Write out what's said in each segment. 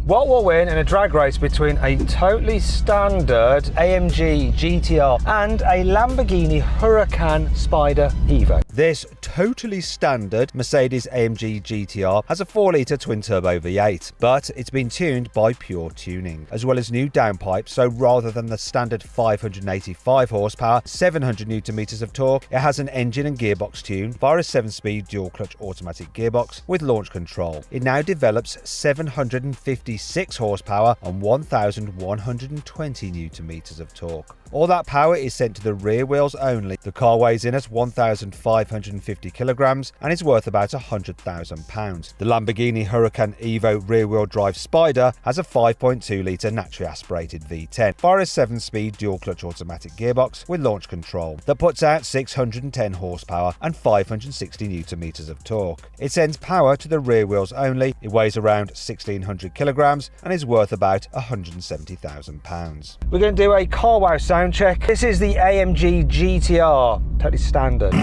What will win in a drag race between a totally standard AMG GTR and a Lamborghini Huracán Spyder EVO? This totally standard Mercedes-AMG GTR has a 4-litre twin-turbo V8, but it's been tuned by Pure Tuning, as well as new downpipes, so rather than the standard 585 horsepower, 700 Nm of torque, it has an engine and gearbox tune via a 7-speed dual-clutch automatic gearbox with launch control. It now develops 756 horsepower and 1,120 Nm of torque. All that power is sent to the rear wheels only. The car weighs in at 1,550 kilograms and is worth about £100,000. The Lamborghini Huracán EVO rear-wheel drive Spyder has a 5.2-litre naturally aspirated V10 via a 7-speed dual-clutch automatic gearbox with launch control that puts out 610 horsepower and 560 Nm of torque. It sends power to the rear wheels only. It weighs around 1,600 kilograms and is worth about £170,000. We're going to do a car wow sound check. This is the AMG GTR, totally standard.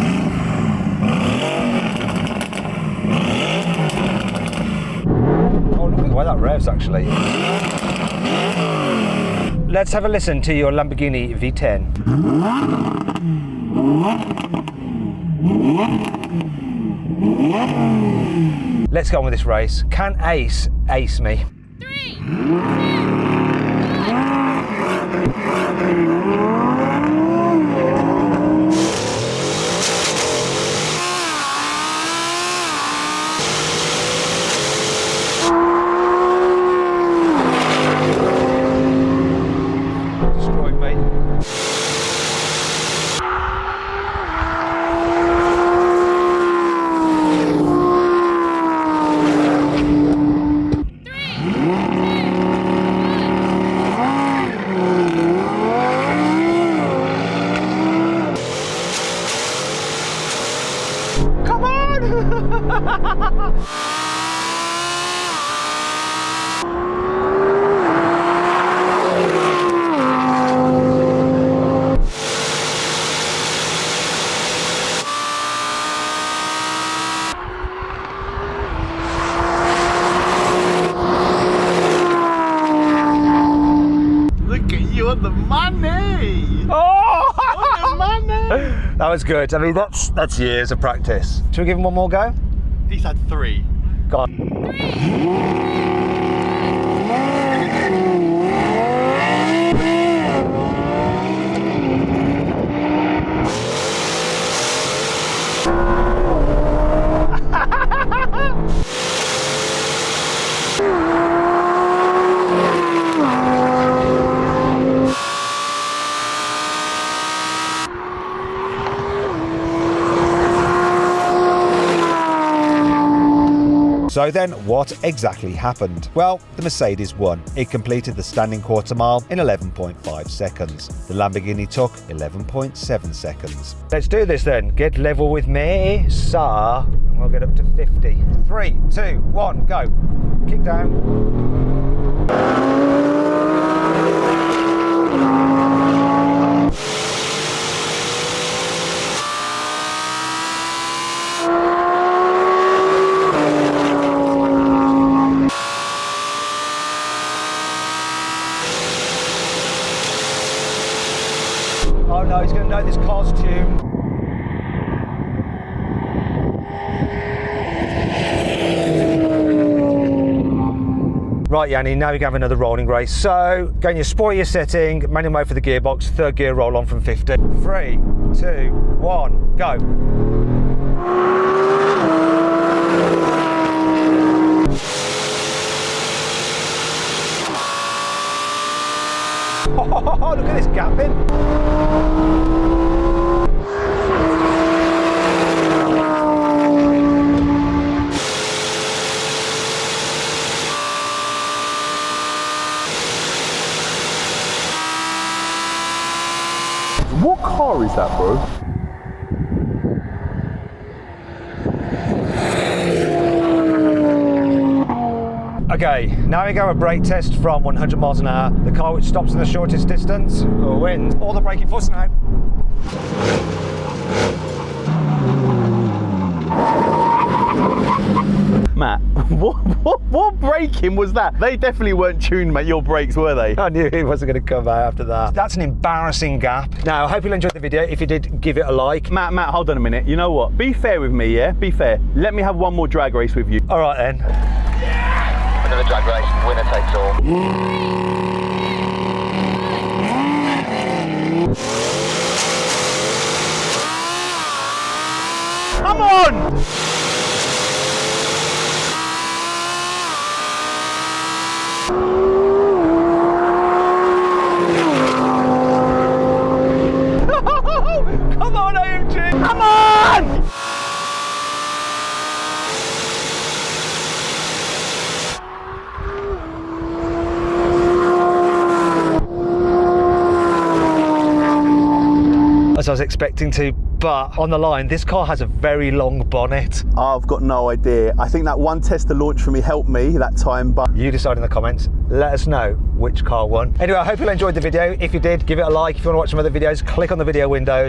Oh, look at the way that revs actually. Let's have a listen to your Lamborghini V10. Let's go on with this race. Can Ace me? 3, 2, Destroyed me. Come on! Look at you on the money! Oh! On the money! That was good. I mean, that's years of practice. Should we give him one more go? He's had 3. Go on. So then, what exactly happened? Well, the Mercedes won. It completed the standing quarter mile in 11.5 seconds. The Lamborghini took 11.7 seconds. Let's do this then. Get level with me, sir. And we'll get up to 50. 3, 2, 1, go. Kick down. Oh no, he's going to know this car's tune. Right, Yanni, now we can have another rolling race. So, go in your sportier setting, manual mode for the gearbox, 3rd gear roll on from 50. 3, 2, 1, go. Oh, look at this gapping. What car is that, bro? Okay, now we go a brake test from 100 miles an hour. The car which stops in the shortest distance wins. All the braking force now. Matt, What braking was that? They definitely weren't tuned, mate, your brakes, were they? I knew he wasn't going to come out after that. That's an embarrassing gap. Now, I hope you enjoyed the video. If you did, give it a like. Matt, hold on a minute. You know what? Be fair with me, yeah? Be fair. Let me have one more drag race with you. All right, then. Another drag race, winner takes all. Come on! Come on, AMG! Come on! As I was expecting to, but on the line, this car has a very long bonnet. I've got no idea. I think that one Tesla launch for me helped me that time, but You decide in the comments. Let us know which car won. Anyway, I hope you enjoyed the video. If you did, give it a like. If you want to watch some other videos, click on the video window.